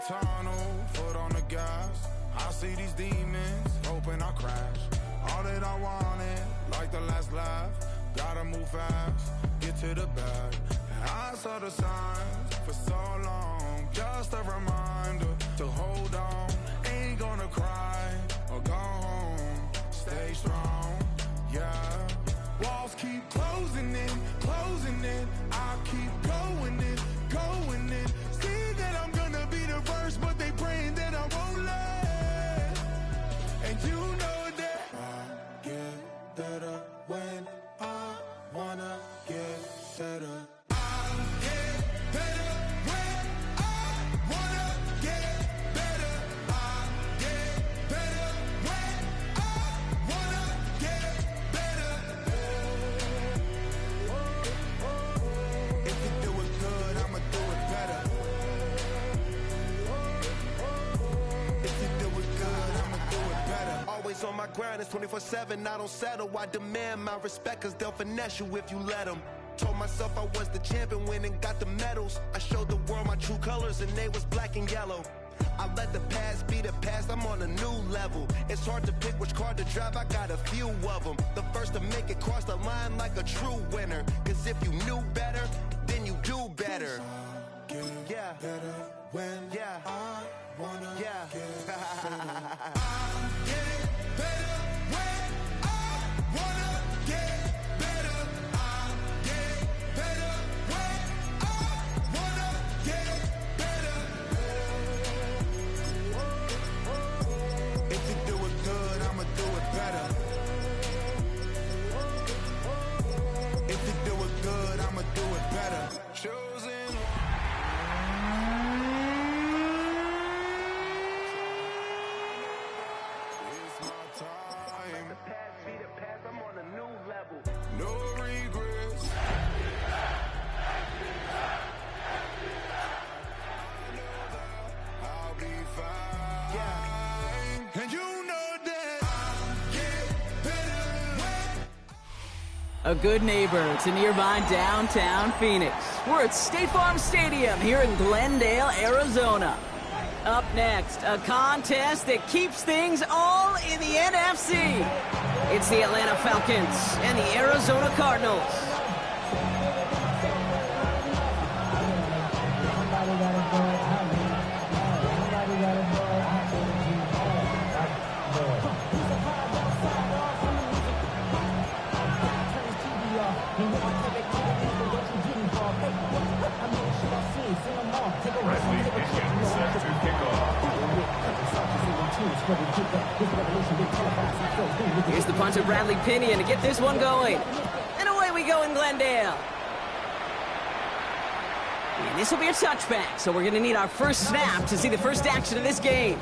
tunnel, foot on the gas. I see these demons, hoping I crash. All that I wanted, like the last laugh. Gotta move fast, get to the bag. And I saw the signs for so long. Just a reminder to hold on. Ain't gonna cry or go home. Stay strong, yeah. Walls keep closing in, closing in. I keep going in, going in. See that I'm gonna be the first, but they praying that I won't let. And you know that I get better when I wanna get better. I get better when I wanna get better. I get better when I wanna get better. If you do it good, I'ma do it better. If you do it good, I'ma do it better. Always on my grind, it's 24/7, I don't settle. I demand my respect, cause they'll finesse you if you let them. Told myself I was the champion, went and got the medals. I showed the world my true colors and they was black and yellow. I let the past be the past, I'm on a new level. It's hard to pick which card to drive, I got a few of them. The first to make it cross the line like a true winner. Cause if you knew better, then you do better. Yeah. Better when I wanna get better. I get better when I wanna get better. I get better when I wanna get better. If you do it good, I'ma do it better. If you do it good, I'ma do it better. Chosen. No regrets. I'll be fine. Yeah. And you know that I'll get better. A good neighbor to nearby downtown Phoenix. We're at State Farm Stadium here in Glendale, Arizona. Up next, a contest that keeps things all in the NFC. It's the Atlanta Falcons and the Arizona Cardinals. Here's the punter, Bradley Pinion, to get this one going. And away we go in Glendale. And this will be a touchback, so we're going to need our first snap to see the first action of this game.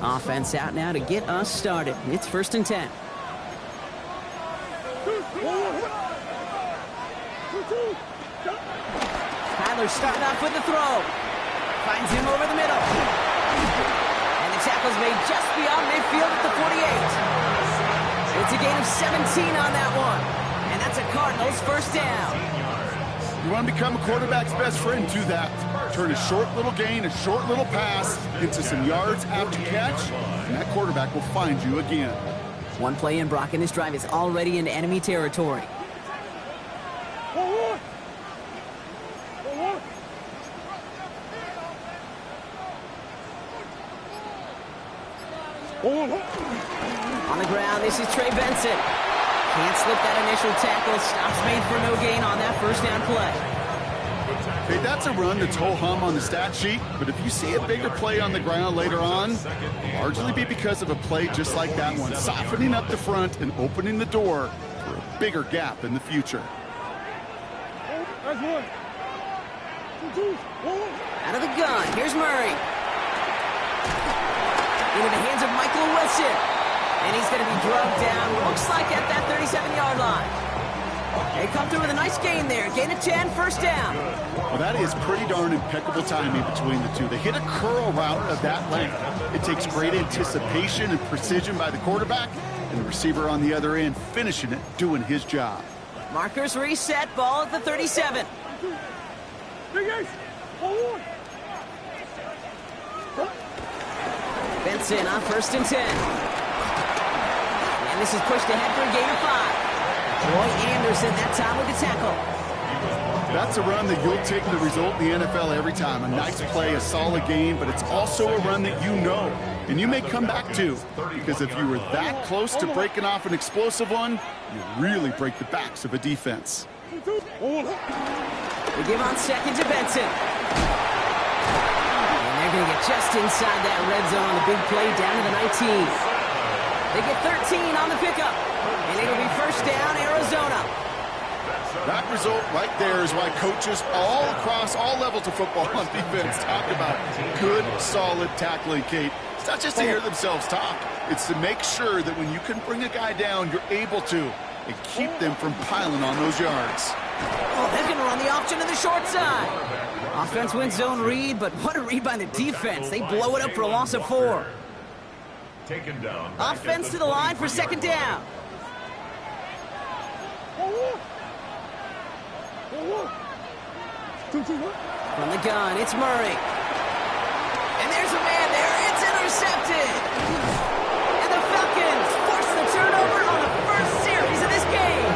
Offense out now to get us started. It's 1st and 10. Tyler starting off with the throw. Finds him over the middle. And the tackle's made just beyond midfield at the 48. It's a gain of 17 on that one. And that's a Cardinals first down. You want to become a quarterback's best friend, do that. Turn a short little gain, a short little pass into some yards after catch, and that quarterback will find you again. One play in, Brock, and this drive is already into enemy territory. On the ground, this is Trey Benson. Can't slip that initial tackle. Stops made for no gain on that first down play. Hey, that's a run that's ho-hum on the stat sheet, but if you see a bigger play on the ground later on, it'll largely be because of a play just like that one, softening up the front and opening the door for a bigger gap in the future. Out of the gun, here's Murray. Into the hands of Michael Wilson. And he's going to be drugged down, looks like at that 37-yard line. They come through with a nice gain there. Gain of 10, first down. Well, that is pretty darn impeccable timing between the two. They hit a curl route of that length. It takes great anticipation and precision by the quarterback, and the receiver on the other end finishing it, doing his job. Markers reset, ball at the 37. Benson on first and 10. And this is pushed ahead for a gain of 5. Roy Anderson that time with the tackle. That's a run that you'll take the result in the NFL every time. A nice play, a solid game, but it's also a run that you know, and you may come back to, because if you were that close to breaking off an explosive one, you really break the backs of a defense. They give on second to Benson. And they're going to get just inside that red zone on the big play down to the 19. They get 13 on the pickup. And it'll be first down, Arizona. That result right there is why coaches all across all levels of football on defense talk about good, solid tackling, Kate. It's not just to hear themselves talk. It's to make sure that when you can bring a guy down, you're able to, and keep them from piling on those yards. Oh, they're going to run the option to the short side. Offense wins zone read, but what a read by the defense. They blow it up for a loss of 4. Taken down. Offense to the line for second down. From the gun, it's Murray. And there's a man there. It's intercepted. And the Falcons force the turnover on the first series of this game.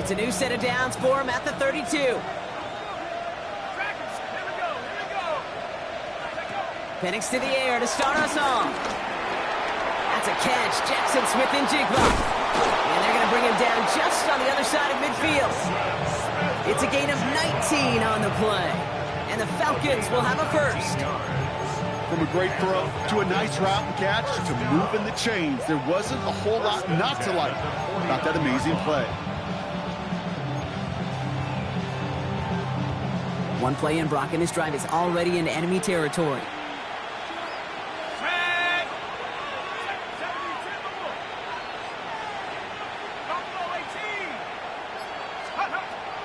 It's a new set of downs for him at the 32. Penix to the air to start us off. That's a catch. Jackson Smith and Jigba. And they're going to bring him down just on the other side of midfield. It's a gain of 19 on the play. And the Falcons will have a first. From a great throw to a nice route and catch to moving the chains, there wasn't a whole lot not to like about that amazing play. One play in, Brock, and his drive is already in enemy territory.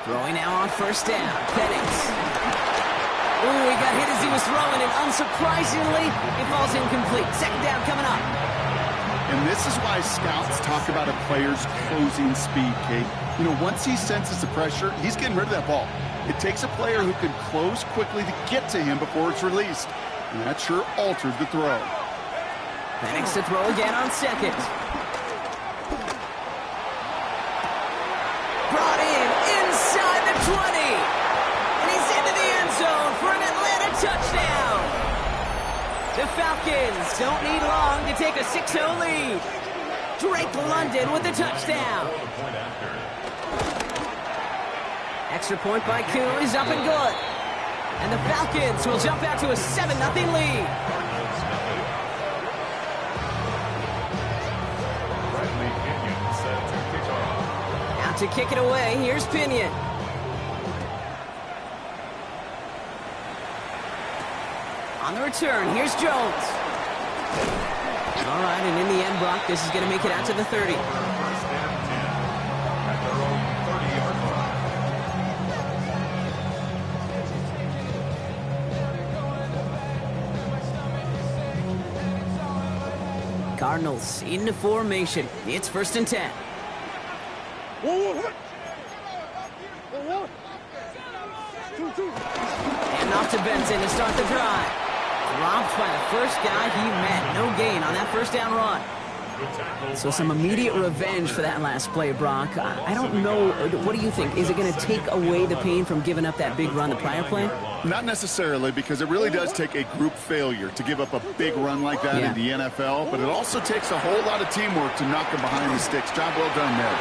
Throwing now on first down. Penix. Ooh, he got hit as he was throwing, and unsurprisingly, it falls incomplete. Second down coming up. And this is why scouts talk about a player's closing speed, Kate. You know, once he senses the pressure, he's getting rid of that ball. It takes a player who can close quickly to get to him before it's released. And that sure altered the throw. Penix to throw again on second. Brought in inside the 20. And he's into the end zone for an Atlanta touchdown. The Falcons don't need long to take a 6-0 lead. Drake London with the touchdown. Extra point by Koo is up and good. And the Falcons will jump out to a 7-0 lead. Out to kick it away, here's Pinion. On the return, here's Jones. All right, and in the end, Brock, this is going to make it out to the 30. Cardinals into formation. It's first and 10. And off to Benson to start the drive. Dropped by the first guy he met. No gain on that first down run. So some immediate revenge for that last play, Brock. I don't know. What do you think? Is it going to take away the pain from giving up that big run the prior play? Not necessarily, because it really does take a group failure to give up a big run like that in the NFL, but it also takes a whole lot of teamwork to knock him behind the sticks. Job well done there.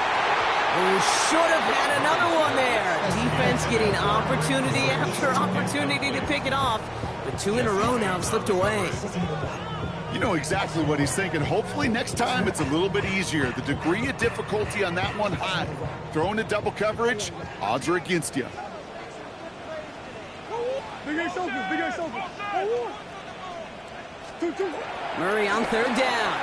We should have had another one there. Defense getting opportunity after opportunity to pick it off, but 2 in a row now have slipped away. You know exactly what he's thinking. Hopefully next time it's a little bit easier. The degree of difficulty on that one high. Throwing a double coverage, odds are against you. Murray on third down.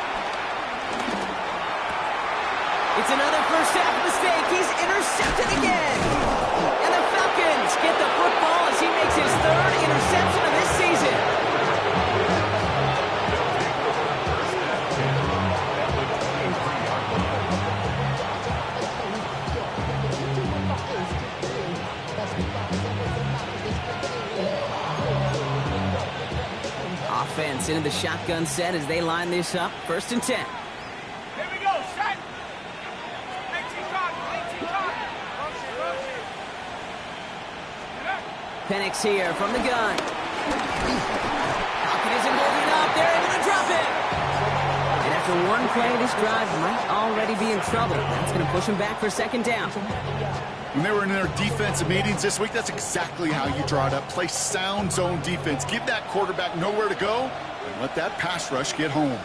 It's another first half mistake. He's intercepted again. And the Falcons get the football as he makes his third interception of this season. Offense into the shotgun set as they line this up. 1st and 10. Here we go, set. 18 Cardinals. Penix here from the gun. Falcon isn't holding up. They're able to drop it. And after one play, this drive might already be in trouble. That's going to push him back for 2nd down. When they were in their defensive meetings this week, that's exactly how you draw it up. Play sound zone defense. Give that quarterback nowhere to go and let that pass rush get home.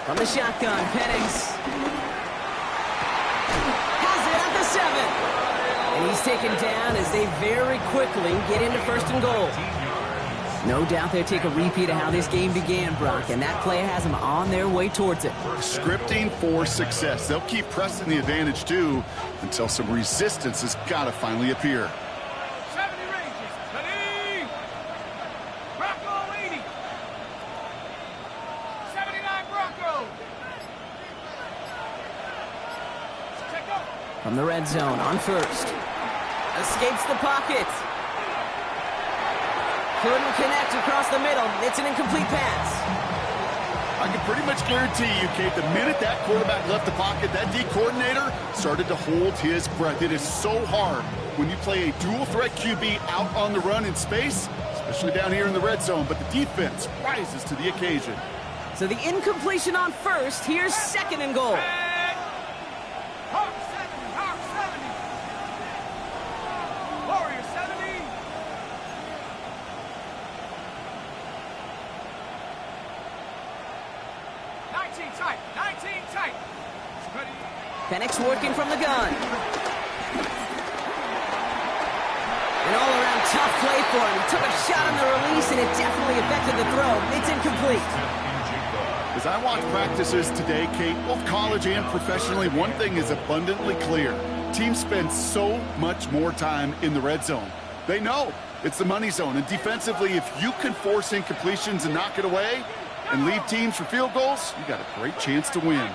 From the shotgun, Penix has it at the 7. And he's taken down as they very quickly get into 1st and goal. No doubt they take a repeat of how this game began, Brock, and that play has them on their way towards it. Scripting for success. They'll keep pressing the advantage, too, until some resistance has got to finally appear. 70 ranges. Ready. Bronco 80. 79 Bronco. Check up. From the red zone on 1st. Escapes the pocket. Couldn't connect across the middle. It's an incomplete pass. I can pretty much guarantee you, Kate, the minute that quarterback left the pocket, that D coordinator started to hold his breath. It is so hard when you play a dual-threat QB out on the run in space, especially down here in the red zone, but the defense rises to the occasion. So the incompletion on 1st. Here's 2nd and goal. Hawk 70. Hawk 70. Warrior 70. 19 tight. 19 tight. Ready. Penix working from the gun. An all-around tough play for him. He took a shot on the release, and it definitely affected the throw. It's incomplete. As I watch practices today, Kate, both college and professionally, one thing is abundantly clear. Teams spend so much more time in the red zone. They know it's the money zone, and defensively, if you can force incompletions and knock it away and leave teams for field goals, you got a great chance to win.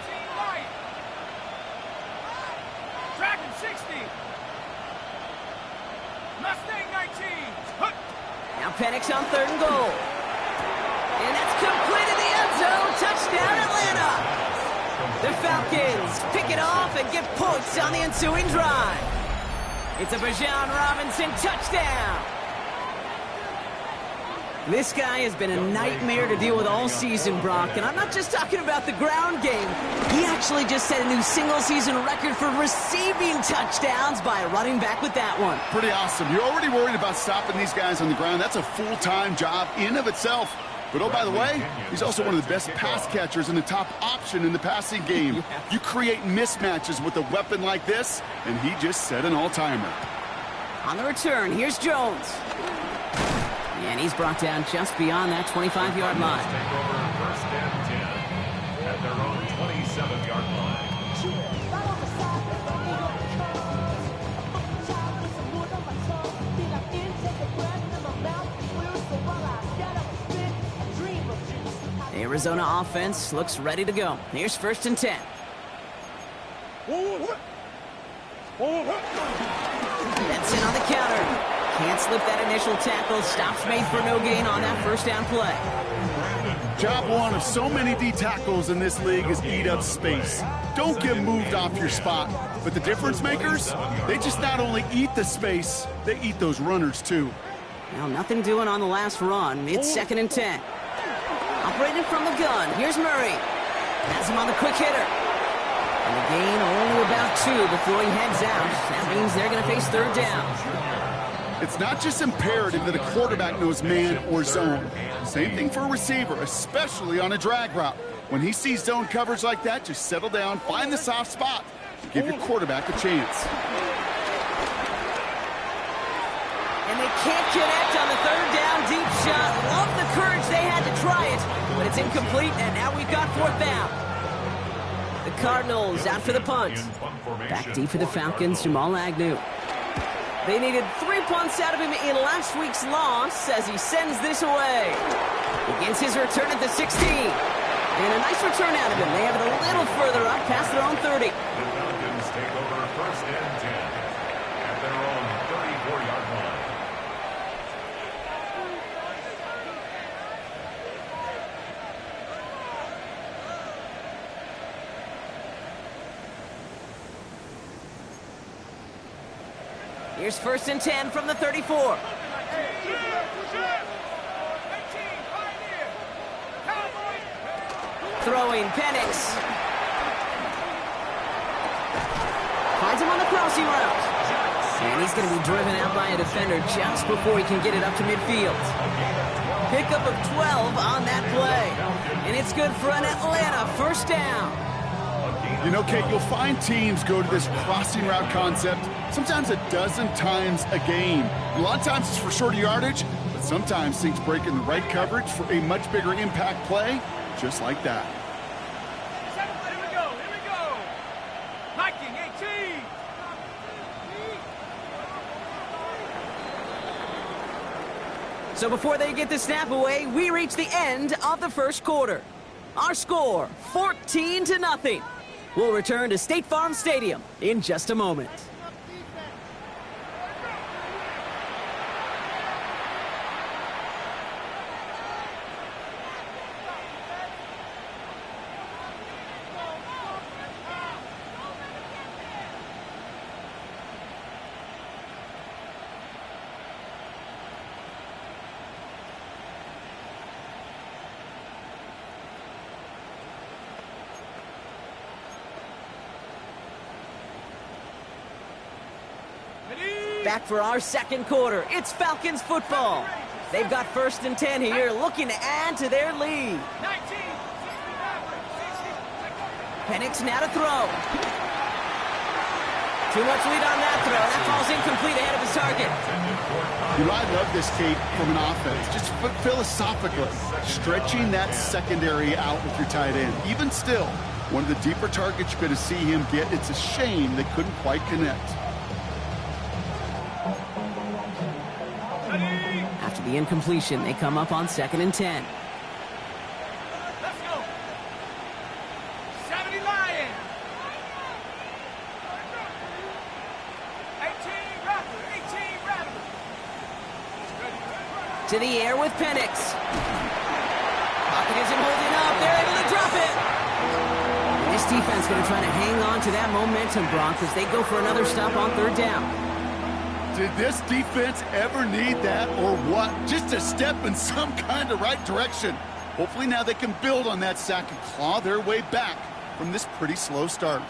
Dragon 60. Mustang 19. Hook. Now Penix on 3rd and goal. And that's complete in the end zone. Touchdown, Atlanta. The Falcons pick it off and get points on the ensuing drive. It's a Bijan Robinson touchdown. This guy has been a nightmare to deal with all season, Brock. And I'm not just talking about the ground game. He actually just set a new single-season record for receiving touchdowns by running back with that one. Pretty awesome. You're already worried about stopping these guys on the ground. That's a full-time job in of itself. But oh, by the way, he's also one of the best pass catchers and the top option in the passing game. You create mismatches with a weapon like this, and he just set an all-timer. On the return, here's Jones. And he's brought down just beyond that 25-yard line. Take over 1st and 10 at their own 27-yard line. The Arizona offense looks ready to go. Here's 1st and 10. Benson on the counter. Can't slip that initial tackle. Stops made for no gain on that 1st down play. Job one of so many D tackles in this league is eat up space. Don't get moved off your spot. But the difference makers, they just not only eat the space, they eat those runners too. Well, nothing doing on the last run. It's 2nd and 10. Operated from the gun. Here's Murray. Has him on the quick hitter. And the gain only about 2 before he heads out. That means they're going to face third down. It's not just imperative that a quarterback knows man or zone. Same thing for a receiver, especially on a drag route. When he sees zone coverage like that, just settle down, find the soft spot, and give your quarterback a chance. And they can't connect on the third down deep shot. Love the courage they had to try it, but it's incomplete, and now we've got fourth down. The Cardinals out for the punt. Back deep for the Falcons, Jamal Agnew. They needed 3 punts out of him in last week's loss as he sends this away. Begins his return at the 16. And a nice return out of him. They have it a little further up past their own 30. The Falcons take over first and 10 at their own 34-yard line. Here's first and 10 from the 34. Throwing, Penix. Finds him on the crossing route. And he's going to be driven out by a defender just before he can get it up to midfield. Pickup of 12 on that play. And it's good for an Atlanta first down. You know, Kate, you'll find teams go to this crossing route concept sometimes a dozen times a game. A lot of times it's for shorter yardage, but sometimes things break in the right coverage for a much bigger impact play, just like that. Here we go. Viking 18. So before they get the snap away, we reach the end of the first quarter. Our score, 14-0. We'll return to State Farm Stadium in just a moment. Back for our second quarter. It's Falcons football. They've got first and 10 here, looking to add to their lead. 19. Penix now to throw. Too much lead on that throw. That falls incomplete ahead of his target. You know, I love this, Kate, from an offense. Just philosophically, stretching that secondary out with your tight end. Even still, one of the deeper targets you're going to see him get. It's a shame they couldn't quite connect. After the incompletion, they come up on 2nd and 10. Let's go. 70 Lions. 18 Raptors. To the air with Penix. Pocket isn't holding up. They're able to drop it. And this defense going to try to hang on to that momentum, Brock, as they go for another stop on third down. Did this defense ever need that or what? Just a step in some kind of right direction. Hopefully now they can build on that sack and claw their way back from this pretty slow start.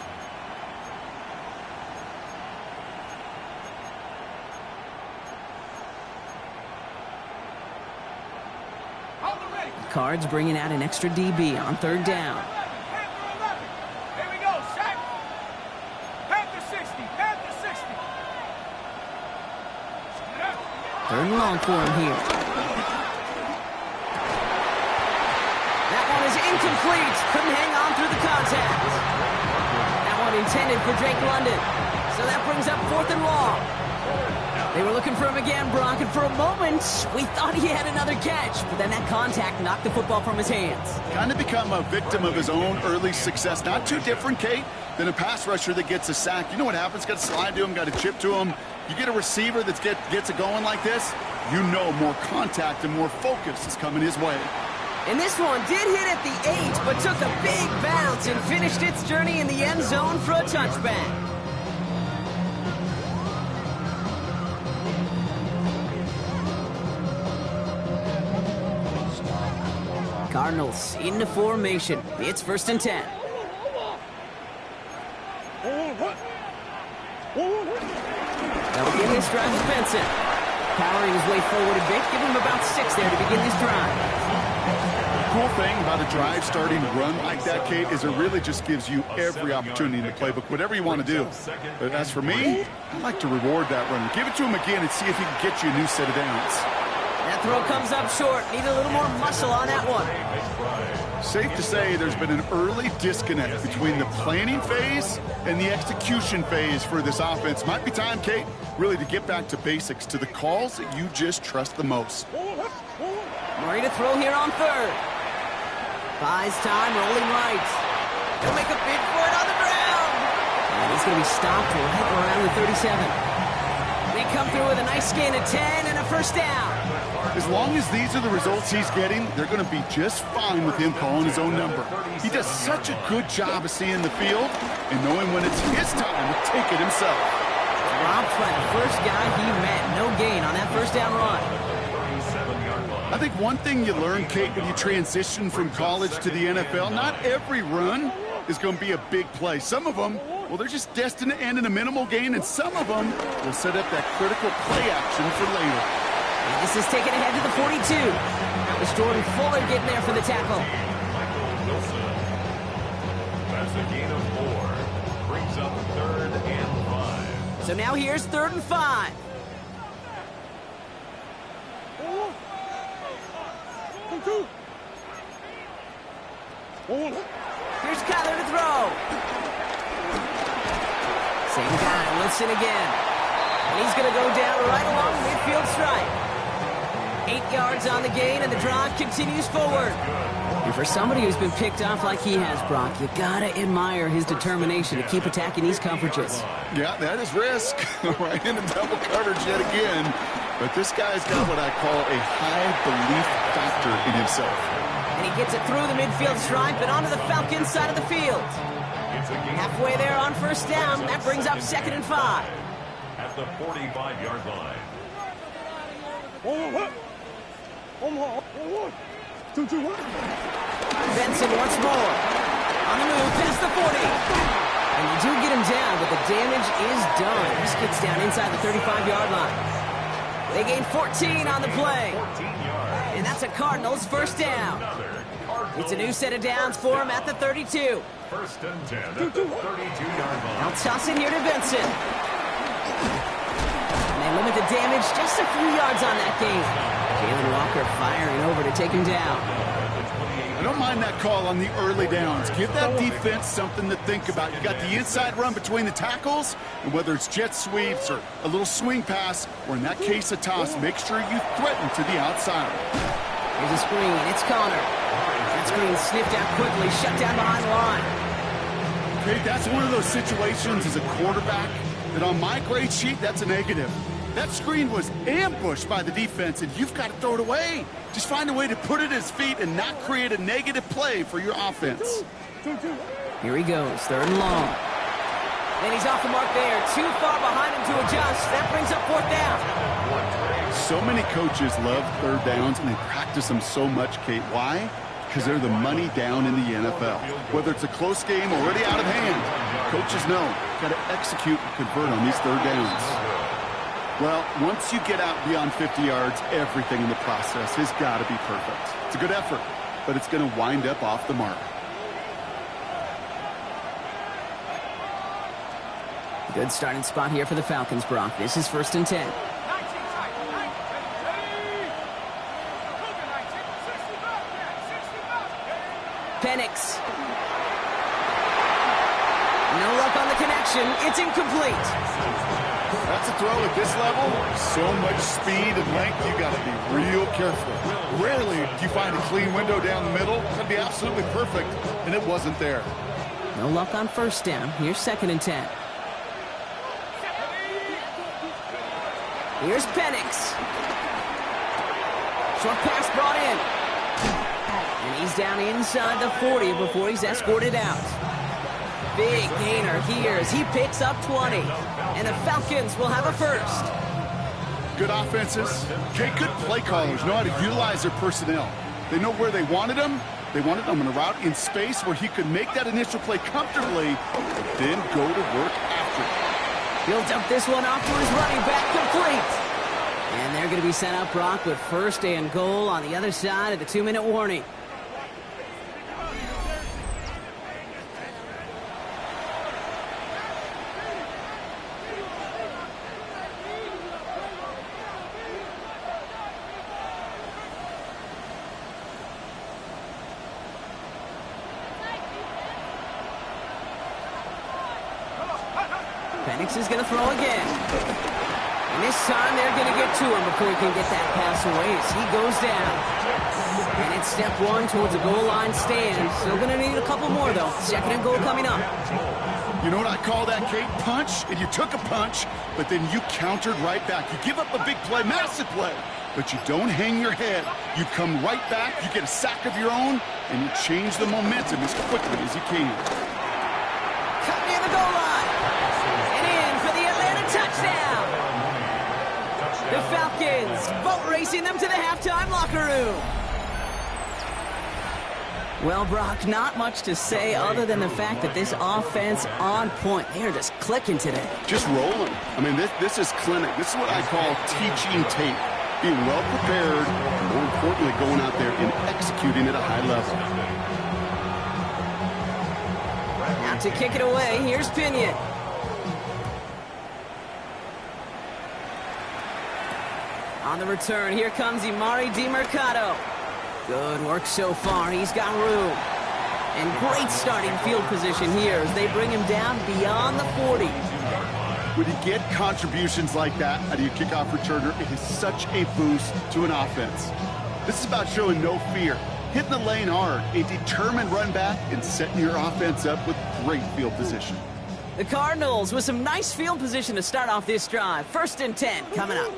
The Cards bringing out an extra DB on third down. Here we go, Shaq. Panther 60. Third and long for him here. That one is incomplete. Couldn't hang on through the contact. That one intended for Drake London. So that brings up 4th and long. They were looking for him again, Brock, and for a moment, we thought he had another catch. But then that contact knocked the football from his hands. Kind of become a victim of his own early success. Not too different, Kate, than a pass rusher that gets a sack. You know what happens? Got to slide to him, got to chip to him. You get a receiver that gets it going like this, you know more contact and more focus is coming his way. And this one did hit at the 8, but took a big bounce and finished its journey in the end zone for a touchback. Cardinals into formation. It's 1st and 10. They'll begin this drive with Benson. Powering his way forward a bit, give him about 6 there to begin this drive. The cool thing about a drive starting run like that, Kate, is it really just gives you every opportunity in the playbook, whatever you want to do. But as for me, I like to reward that run. Give it to him again and see if he can get you a new set of downs. That throw comes up short. Need a little more muscle on that one. Safe to say there's been an early disconnect between the planning phase and the execution phase for this offense. Might be time, Kate, really to get back to basics, to the calls that you just trust the most. Murray to throw here on third. Buys time, rolling right. He'll make a bid for it on the ground. And he's going to be stopped right around the 37. They come through with a nice gain of 10 and a first down. As long as these are the results he's getting, they're going to be just fine with him calling his own number. He does such a good job of seeing the field and knowing when it's his time to take it himself. Dropped by the first guy he met. No gain on that first down run. I think one thing you learn, Kate, when you transition from college to the NFL, not every run is going to be a big play. Some of them, well, they're just destined to end in a minimal gain, and some of them will set up that critical play action for later. And this is taken ahead to the 42. It's Jordan Fuller getting there for the tackle. That's a gain of 4. Brings up 3rd and 5. So now here's 3rd and 5. Here's Kyler to throw. Same guy, Wilson again. And he's going to go down right along the midfield stripe. 8 yards on the gain, and the drive continues forward. And for somebody who's been picked off like he has, Brock, you gotta admire his determination to keep attacking these coverages. Yeah, that is risk. Right into double coverage yet again. But this guy's got what I call a high belief factor in himself. And he gets it through the midfield stripe and onto the Falcons side of the field. Halfway there on first down, that brings up 2nd and 5. At the 45-yard line. Benson once more. On the move, past the 40. And you do get him down, but the damage is done. This gets down inside the 35-yard line. They gain 14 on the play. And that's a Cardinals first down. It's a new set of downs for him at the 32. 1st and 10 at the 32-yard line. Now toss it here to Benson. And they limit the damage just a few yards on that game. Jalen Walker firing over to take him down. I don't mind that call on the early downs. Give that defense something to think about. You got the inside run between the tackles, and whether it's jet sweeps or a little swing pass, or in that case a toss, make sure you threaten to the outside. Here's a screen. It's Connor. That screen sniffed out quickly, shut down behind the line. Okay, that's one of those situations as a quarterback that on my grade sheet, that's a negative. That screen was ambushed by the defense, and you've got to throw it away. Just find a way to put it at his feet and not create a negative play for your offense. Here he goes, 3rd and long. Then he's off the mark there. Too far behind him to adjust. That brings up 4th down. So many coaches love 3rd downs, and they practice them so much, Kate. Why? Because they're the money down in the NFL. Whether it's a close game already out of hand, coaches know got to execute and convert on these 3rd downs. Well, once you get out beyond 50 yards, everything in the process has got to be perfect. It's a good effort, but it's going to wind up off the mark. Good starting spot here for the Falcons, Brock. This is 1st and 10. Penix. No luck on the connection. It's incomplete. That's a throw at this level. So much speed and length, you got to be real careful. Rarely do you find a clean window down the middle. That'd be absolutely perfect, and it wasn't there. No luck on first down. Here's 2nd and 10. Here's Penix. Short pass brought in. And he's down inside the 40 before he's escorted out. Big gainer here as he picks up 20. And the Falcons will have a first. Good offenses. Okay, good play callers know how to utilize their personnel. They know where they wanted them, They wanted him on a route in space where he could make that initial play comfortably, but then go to work after it. He'll dump this one off to his running back, complete. And they're going to be sent up, Brock, with 1st and goal on the other side of the 2-minute warning. Penix is going to throw again. And this time they're going to get to him before he can get that pass away as he goes down. And it's step 1 towards a goal line stand. Still going to need a couple more, though. 2nd and goal coming up. You know what I call that, Kate? Punch, and you took a punch, but then you countered right back. You give up a big play, massive play, but you don't hang your head. You come right back, you get a sack of your own, and you change the momentum as quickly as you can. Cut near the goal line. And in for the Atlanta touchdown. The Falcons boat racing them to the halftime locker room. Well, Brock, not much to say other than the fact that this offense on point. They are just clicking today. Just rolling. I mean, this is clinic. This is what I call teaching tape. Being well prepared, and more importantly, going out there and executing at a high level. Now to kick it away, here's Pinion. On the return, here comes Imari DiMercato. Good work so far. He's got room. And great starting field position here as they bring him down beyond the 40. When you get contributions like that out of your kickoff returner, it is such a boost to an offense. This is about showing no fear, hitting the lane hard, a determined run back, and setting your offense up with great field position. The Cardinals with some nice field position to start off this drive. 1st and 10 coming up.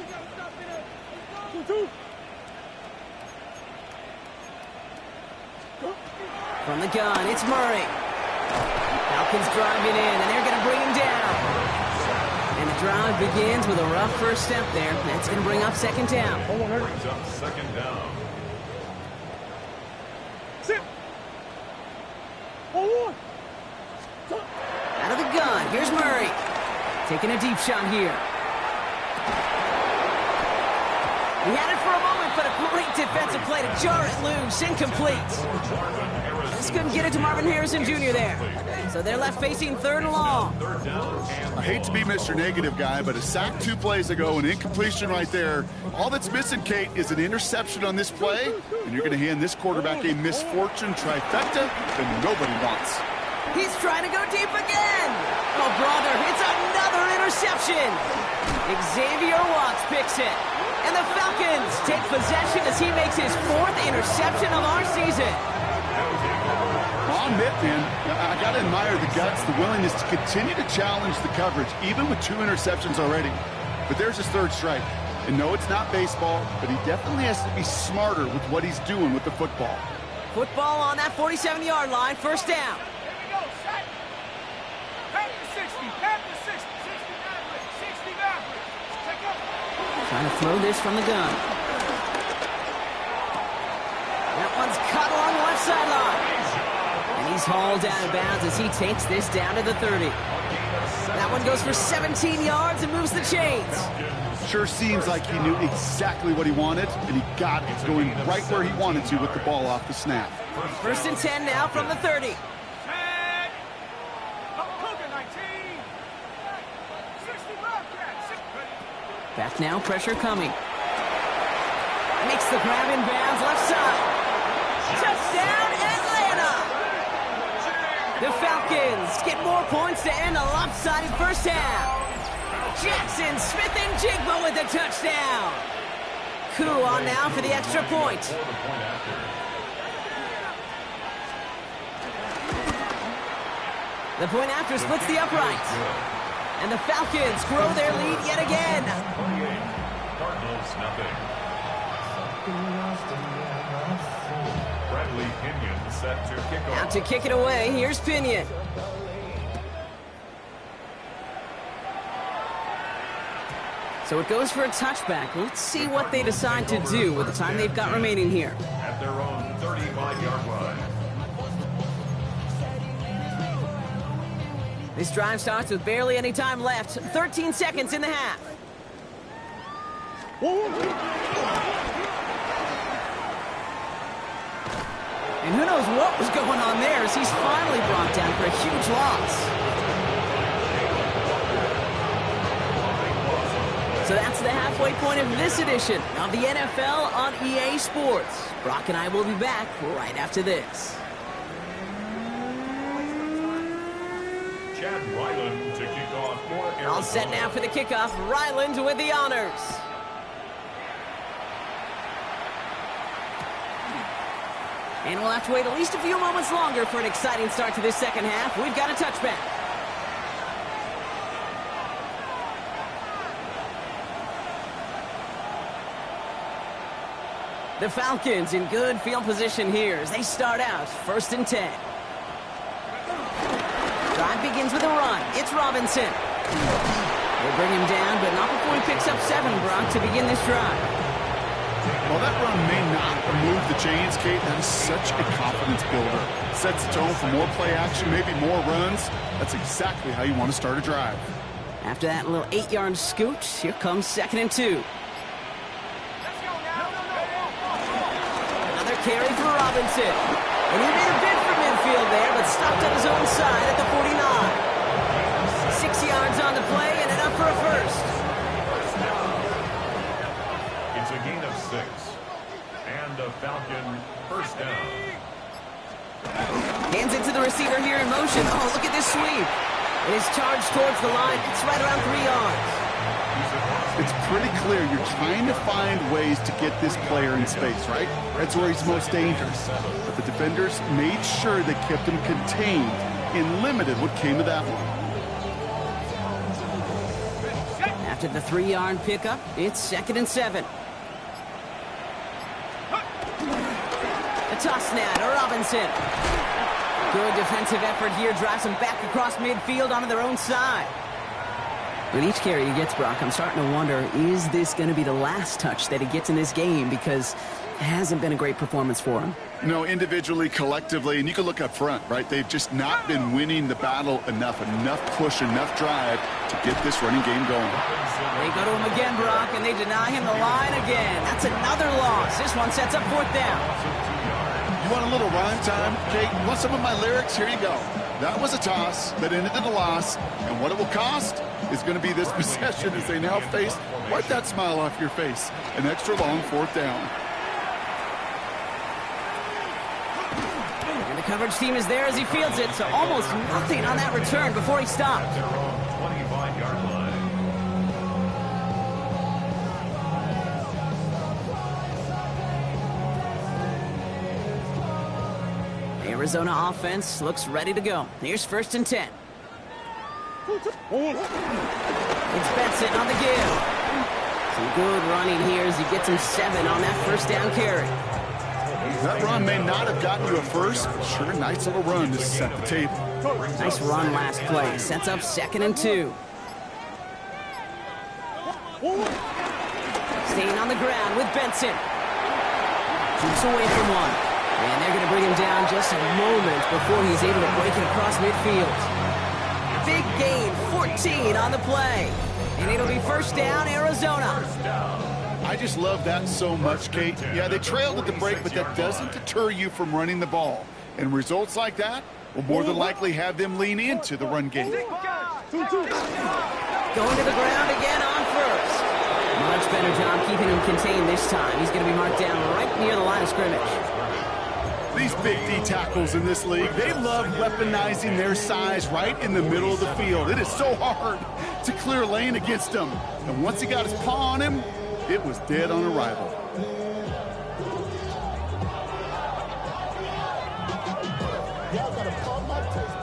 From the gun, it's Murray. Falcons driving in, and they're going to bring him down. And the drive begins with a rough first step there. That's going to bring up 2nd down. Brings up 2nd down. Sit. Out of the gun, here's Murray. Taking a deep shot here. He had it for a moment, but a great defensive play to jar it loose. Incomplete. Just couldn't get it to Marvin Harrison Jr. there. So they're left facing 3rd and long. I hate to be Mr. Negative guy, but a sack 2 plays ago, an incompletion right there. All that's missing, Kate, is an interception on this play, and you're going to hand this quarterback a misfortune trifecta that nobody wants. He's trying to go deep again. Oh, brother, it's another interception. Xavier Watts picks it. And the Falcons take possession as he makes his 4th interception of our season. I'll admit, man, I got to admire the guts, the willingness to continue to challenge the coverage, even with 2 interceptions already. But there's his 3rd strike. And no, it's not baseball, but he definitely has to be smarter with what he's doing with the football. Football on that 47-yard line, 1st down. Trying to throw this from the gun. That one's cut along the left sideline. And he's hauled out of bounds as he takes this down to the 30. That one goes for 17 yards and moves the chains. Sure seems like he knew exactly what he wanted, and he got it, going right where he wanted to with the ball off the snap. 1st and 10 now from the 30. Back now, pressure coming. Makes the grab in bounds, left side. Touchdown, Atlanta! The Falcons get more points to end a lopsided first half. Jackson, Smith, and Jigba with the touchdown. Coup on now for the extra point. The point after splits the uprights. And the Falcons grow their lead yet again. Cardinals, nothing. Bradley Pinion set to kick off. Out to kick it away, here's Pinion. So it goes for a touchback. Let's see what they decide to do with the time they've got remaining here. At their own 35-yard line. This drive starts with barely any time left. 13 seconds in the half. And who knows what was going on there as he's finally brought down for a huge loss. So that's the halfway point of this edition of the NFL on EA Sports. Brock and I will be back right after this. Chad Ryland to kick off for Arizona. All set now for the kickoff. Ryland with the honors. And we'll have to wait at least a few moments longer for an exciting start to this second half. We've got a touchback. The Falcons in good field position here as they start out 1st and 10. Drive begins with a run. It's Robinson. They'll bring him down, but not before he picks up 7, Brock, to begin this drive. Well, that run may not remove the chains, Kate. That is such a confidence builder. Sets the tone for more play action, maybe more runs. That's exactly how you want to start a drive. After that little 8-yard scoot, here comes 2nd and 2. Another carry for Robinson. And he made a bid for midfield there, but stopped on his own side at the 49. 6 yards on the play and enough for a first. It's a gain of 6. And a Falcon first down. Hands it to the receiver here in motion. Oh, look at this sweep. It is charged towards the line. It's right around 3 yards. It's pretty clear you're trying to find ways to get this player in space, right? That's where he's most dangerous. But the defenders made sure they kept him contained and limited what came of that one. After the 3-yard pickup, it's 2nd and 7. The toss now to Robinson. Good defensive effort here. Drives them back across midfield onto their own side. With each carry he gets, Brock, I'm starting to wonder, is this going to be the last touch that he gets in this game? Because it hasn't been a great performance for him. No, individually, collectively, and you can look up front, right? They've just not been winning the battle enough push, enough drive to get this running game going. They go to him again, Brock, and they deny him the line again. That's another loss. This one sets up 4th down. You want a little rhyme time? Kate, you want some of my lyrics? Here you go. That was a toss that ended in a loss, and what it will cost is going to be this possession as they now face, wipe that smile off your face, an extra long 4th down. And the coverage team is there as he fields it, so almost nothing on that return before he stopped. Their own 25-yard line. Arizona offense looks ready to go. Here's 1st and 10. It's Benson on the give. Some good running here as he gets him 7 on that 1st down carry. That run may not have gotten you a first, but sure, nice little run to set the table. Nice run last play. Sets up 2nd and 2. Staying on the ground with Benson. Keeps away from one. And they're going to bring him down just a moment before he's able to break it across midfield. Big gain, 14 on the play. And it'll be 1st down, Arizona. I just love that so much, Kate. Yeah, they trailed at the break, but that doesn't deter you from running the ball. And results like that will more than likely have them lean into the run game. Going to the ground again on 1st. Much better job keeping him contained this time. He's going to be marked down right near the line of scrimmage. These big D tackles in this league, they love weaponizing their size right in the middle of the field. It is so hard to clear a lane against them. And once he got his paw on him, it was dead on arrival.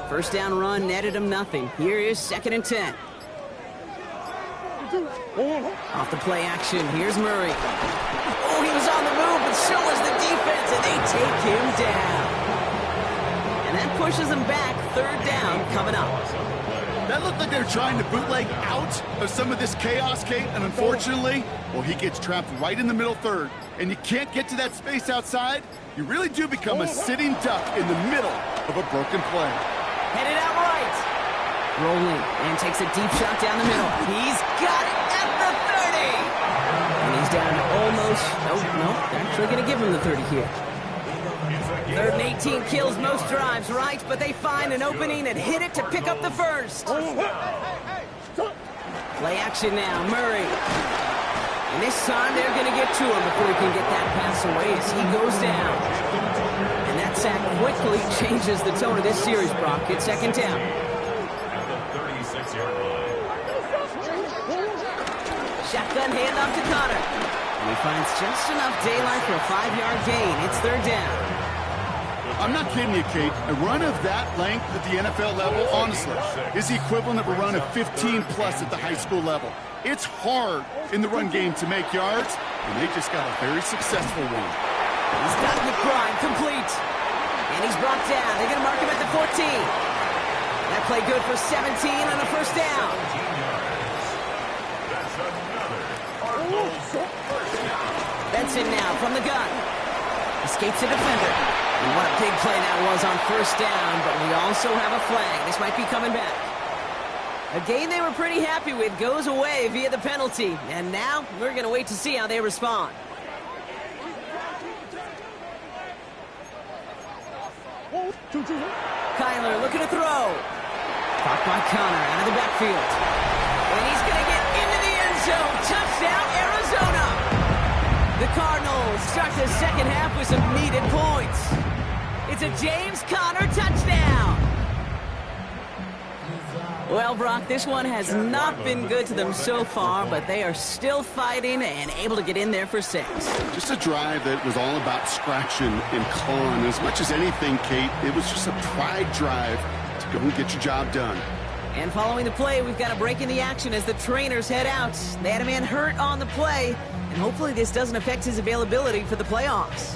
First down run netted him nothing. Here is 2nd and 10. Off the play action, here's Murray. Oh, he was on the move, but so was the defense, and they take him down. And that pushes him back. 3rd down coming up. That looked like they were trying to bootleg out of some of this chaos, Kate, and unfortunately, well, he gets trapped right in the middle 3rd, and you can't get to that space outside. You really do become a sitting duck in the middle of a broken play. Headed out right. Rolling and takes a deep shot down the middle. He's got it at the 30. And he's down to almost, nope, they're actually going to give him the 30 here. 3rd and 18 kills most drives, right? But they find an opening and hit it to pick up the first. Play action now, Murray. And this time they're going to get to him before he can get that pass away as he goes down. And that sack quickly changes the tone of this series, Brock. It's 2nd down. At the 36-yard line. Shotgun handoff to Connor. And he finds just enough daylight for a 5-yard gain. It's 3rd down. I'm not kidding you, Kate. A run of that length at the NFL level, honestly, is the equivalent of a run of 15-plus at the high school level. It's hard in the run game to make yards, and they just got a very successful one. He's got McBride complete. And he's brought down. They're going to mark him at the 14. That play good for 17 on a 1st down. That's another Cardinals first down. Benson now from the gun. Escapes a defender. And what a big play that was on 1st down, but we also have a flag. This might be coming back. A game they were pretty happy with goes away via the penalty. And now we're going to wait to see how they respond. Kyler looking to throw. Caught by Connor out of the backfield. And he's going to get into the end zone. Touchdown, Arizona. The Cardinals start the 2nd half with some needed points. It's a James Conner touchdown. Well, Brock, this one has not been good to them so far, but they are still fighting and able to get in there for 6. Just a drive that was all about scratching and clawing. As much as anything, Kate, it was just a pride drive to go and get your job done. And following the play, we've got a break in the action as the trainers head out. They had a man hurt on the play, and hopefully this doesn't affect his availability for the playoffs.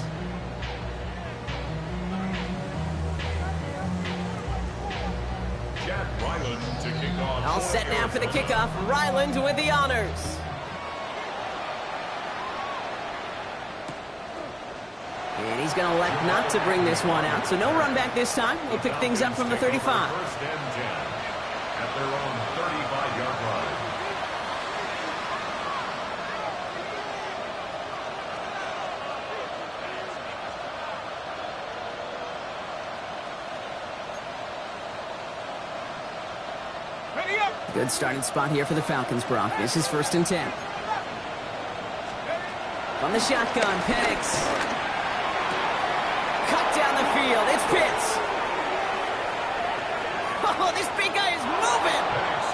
All set now for the kickoff. Ryland with the honors. And he's going to elect not to bring this one out, so no run back this time. We'll pick things up from the 35. 1st and 10 at their own 35-yard line. Good starting spot here for the Falcons, Brock. This is 1st and 10. From the shotgun, Penix. Cut down the field. It's Pitts. Oh, this big guy is moving.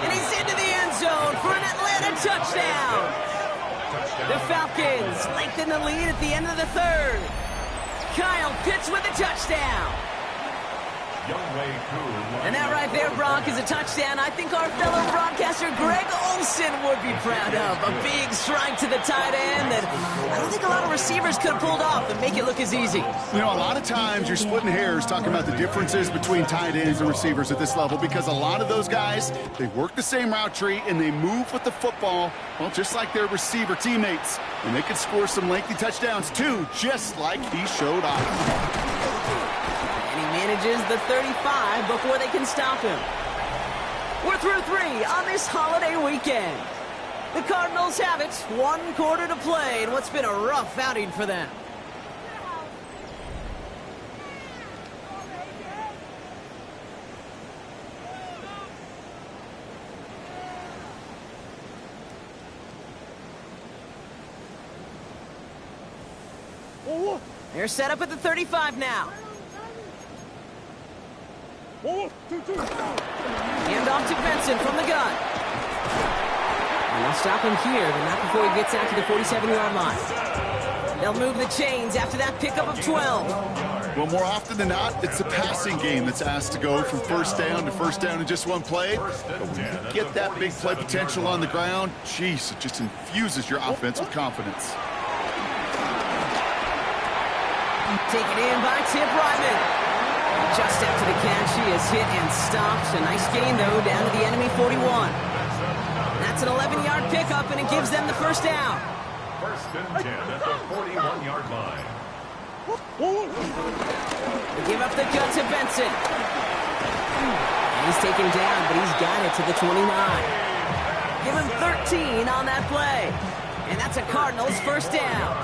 And he's into the end zone for an Atlanta touchdown. The Falcons lengthen the lead at the end of the 3rd. Kyle Pitts with a touchdown. And that right there, Brock, is a touchdown I think our fellow broadcaster Greg Olson would be proud of. A big strike to the tight end that I don't think a lot of receivers could have pulled off and make it look as easy. You know, a lot of times you're splitting hairs talking about the differences between tight ends and receivers at this level because a lot of those guys, they work the same route tree and they move with the football, well, just like their receiver teammates. And they could score some lengthy touchdowns, too, just like he showed off. Manages the 35 before they can stop him. We're through 3 on this holiday weekend. The Cardinals have it, 1 quarter to play in what's been a rough outing for them. They're set up at the 35 now. Hand off to Benson from the gun. And they'll stop him here, but not before he gets out to the 47-yard line. They'll move the chains after that pickup of 12. Well, more often than not, it's the passing game that's asked to go from 1st down to 1st down in just one play. But when you get that big play potential on the ground, geez, it just infuses your offense with confidence. Taken in by Tip Ryman. Just after the catch, he is hit and stopped. A nice gain, though, down to the enemy 41. That's an 11-yard pickup, and it gives them the 1st down. 1st and 10 at the 41-yard line. They give up the gun to Benson. And He's taken down, but he's got it to the 29. Give him 13 on that play. And that's a Cardinals first down.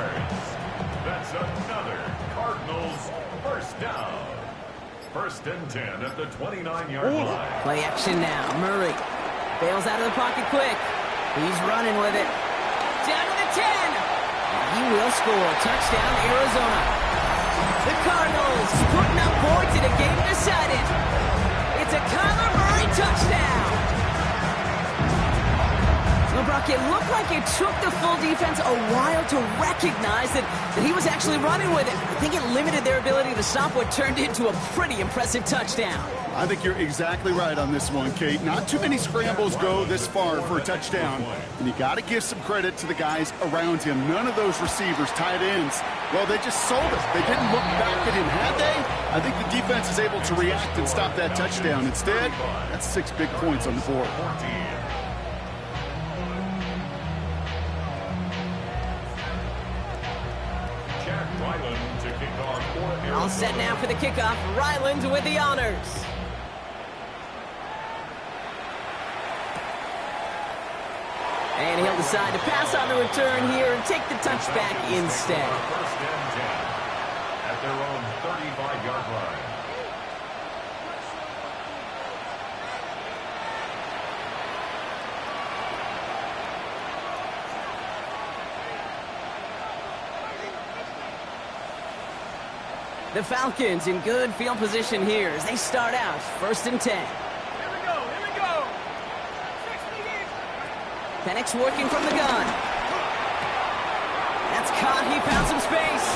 That's another Cardinals first down. First and 10 at the 29-yard line. Play action now. Murray bails out of the pocket quick. He's running with it. Down to the 10. And he will score. Touchdown, Arizona. The Cardinals putting up points in a game decided. It's a Kyler Murray touchdown. Well, Brock, it looked like it took the full defense a while to recognize that he was actually running with it. I think it limited their ability to stop what turned into a pretty impressive touchdown. I think you're exactly right on this one, Kate. Not too many scrambles go this far for a touchdown. And you got to give some credit to the guys around him. None of those receivers, tight ends, well, they just sold us. They didn't look back at him, had they? I think the defense is able to react and stop that touchdown. Instead, that's 6 big points on the board. All set now for the kickoff. Ryland with the honors. And he'll decide to pass on the return here and take the touchback instead. First and 10 at their own 35-yard line. The Falcons in good field position here as they start out first and 10. Here we go, here we go. Penix working from the gun. That's caught. He found some space.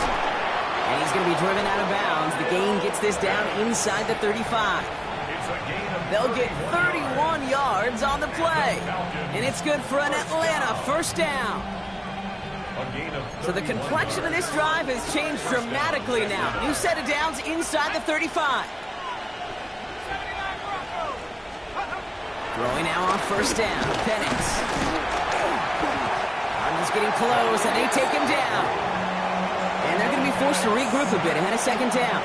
And he's going to be driven out of bounds. The gain gets this down inside the 35. They'll get 31 yards on the play. And it's good for an Atlanta first down. So the complexion of this drive has changed dramatically now. New set of downs inside the 35. Throwing now on first down. Penix. Cardinals getting close, and they take him down. And they're going to be forced to regroup a bit ahead of second down.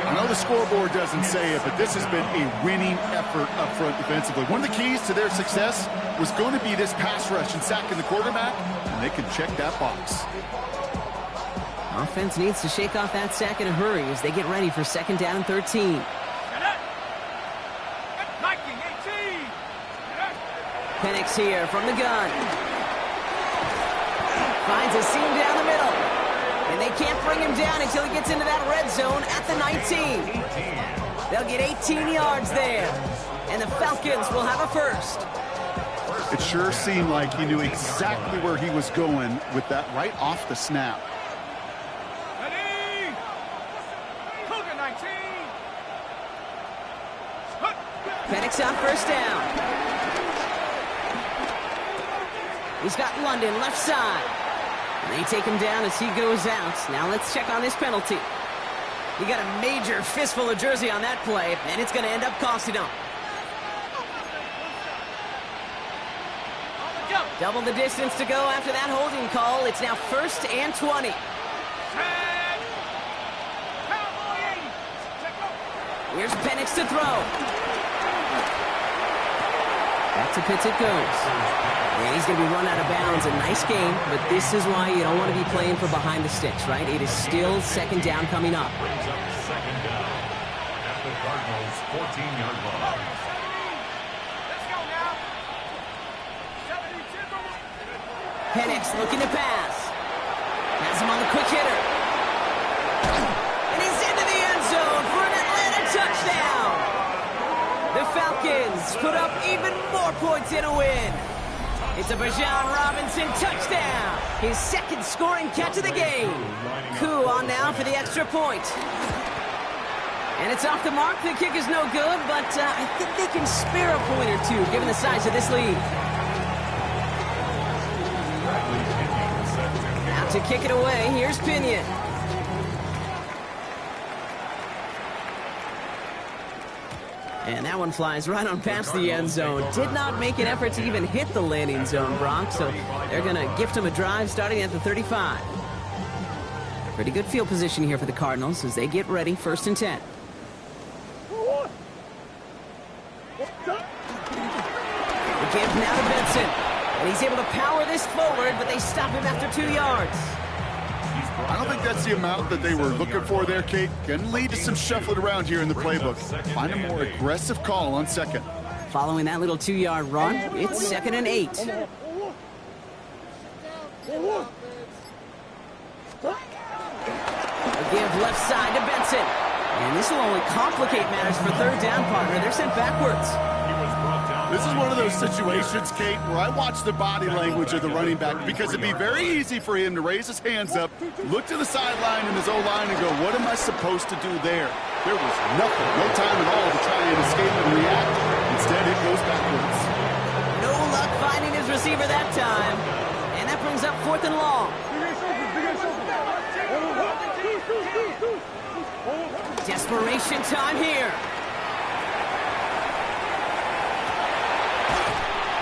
I know the scoreboard doesn't say it, but this has been a winning effort up front defensively. One of the keys to their success was going to be this pass rush and sacking the quarterback, and they can check that box. Offense needs to shake off that sack in a hurry as they get ready for second down and 13. Penix here from the gun. Finds a seam down the middle. And they can't bring him down until he gets into that red zone at the 19. They'll get 18 yards there. And the Falcons will have a first. It sure seemed like he knew exactly where he was going with that right off the snap. Ready? Cougar 19. Penix on first down. He's got London left side. And they take him down as he goes out. Now let's check on this penalty. He got a major fistful of jersey on that play, and it's going to end up costing him. Double the distance to go after that holding call. It's now first and 20. Here's Penix to throw. Back to Pitts it goes. And he's going to be run out of bounds. A nice game, but this is why you don't want to be playing for behind the sticks, right? It is still second down coming up. Brings up second down at the Cardinals' 14-yard line. Let's go now. Penix looking to pass. Has him on the quick hitter. And he's into the end zone for an Atlanta touchdown. The Falcons put up even more points in a win. It's a Bijan Robinson touchdown. His second scoring catch of the game. Koo on now for the extra point. And it's off the mark. The kick is no good, but I think they can spare a point or two given the size of this lead. Now to kick it away, here's Pinion. And that one flies right on past the end zone. Did not make an effort to even hit the landing zone, Brock, so they're going to gift him a drive starting at the 35. Pretty good field position here for the Cardinals as they get ready, first and 10. The give now to Benson. And he's able to power this forward, but they stop him after 2 yards. I don't think that's the amount that they were looking for there, Kate. Can lead to some shuffling around here in the playbook. Find a more aggressive call on second. Following that little 2-yard run, it's 2nd and 8. A give left side to Benson. And this will only complicate matters for third down, partner. They're sent backwards. This is one of those situations, Kate, where I watch the body language of the running back because it'd be very easy for him to raise his hands up, look to the sideline in his O-line and go, what am I supposed to do there? There was nothing, no time at all to try and escape and react. Instead, it goes backwards. No luck finding his receiver that time. And that brings up 4th and long. Desperation time here.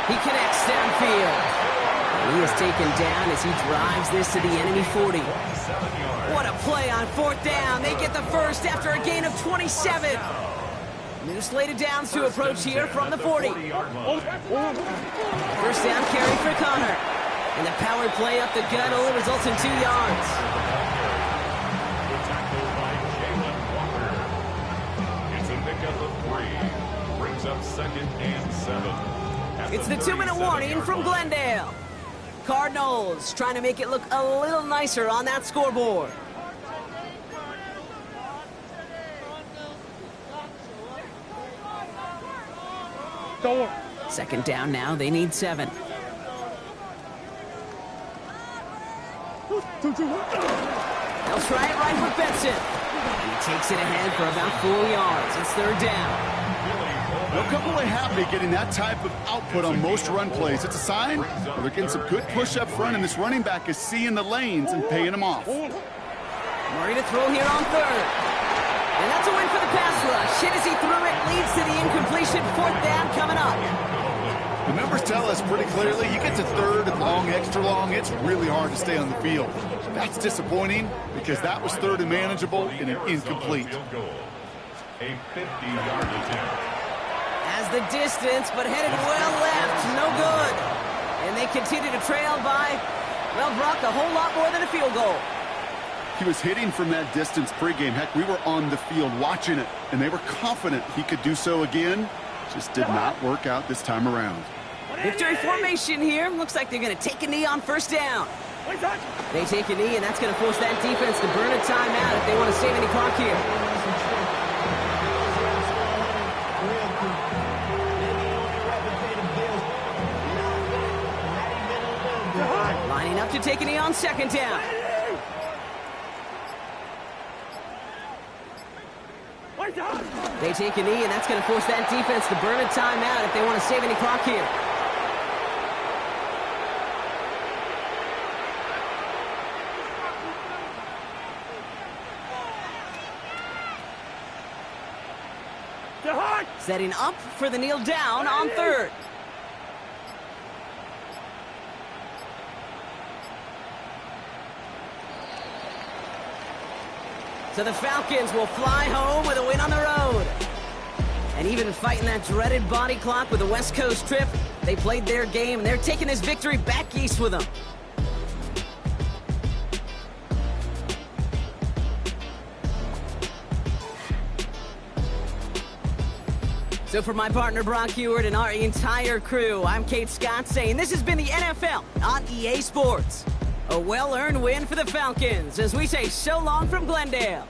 He connects downfield. And he is taken down as he drives this to the enemy 40. What a play on 4th down. They get the first after a gain of 27. New slated downs to approach here from the 40. First down carry for Connor. And the power play up the gut only results in 2 yards. It's a pickup of 3. Brings up 2nd and 7. It's the 2-minute warning from Glendale. Cardinals trying to make it look a little nicer on that scoreboard. Second down now, they need 7. They'll try it right with Benson. He takes it ahead for about 4 yards. It's 3rd down. They'll come away happy getting that type of output on most run plays. It's a sign that they're getting some good push up front, and this running back is seeing the lanes and paying them off. Murray to throw here on 3rd. And that's a win for the pass rush. Hit as he threw it, leads to the incompletion. 4th down coming up. The numbers tell us pretty clearly, you get to 3rd and long, extra long, it's really hard to stay on the field. That's disappointing because that was 3rd and manageable and an incomplete. A 50-yard attempt. Has the distance, but headed well left. No good. And they continue to trail by, well, Brock, a whole lot more than a field goal. He was hitting from that distance pregame. Heck, we were on the field watching it, and they were confident he could do so again. Just did not work out this time around. Victory formation here. Looks like they're going to take a knee on 1st down. They take a knee, and that's going to force that defense to burn a timeout if they want to save any clock here. Lining up to take a knee on 2nd down. They take a knee, and that's going to force that defense to burn a timeout if they want to save any clock here. Setting up for the kneel down on 3rd. So the Falcons will fly home with a win on the road. And even fighting that dreaded body clock with a West Coast trip, they played their game, and they're taking this victory back east with them. So for my partner Brock Heward and our entire crew, I'm Kate Scott saying this has been the NFL on EA Sports. A well-earned win for the Falcons as we say so long from Glendale.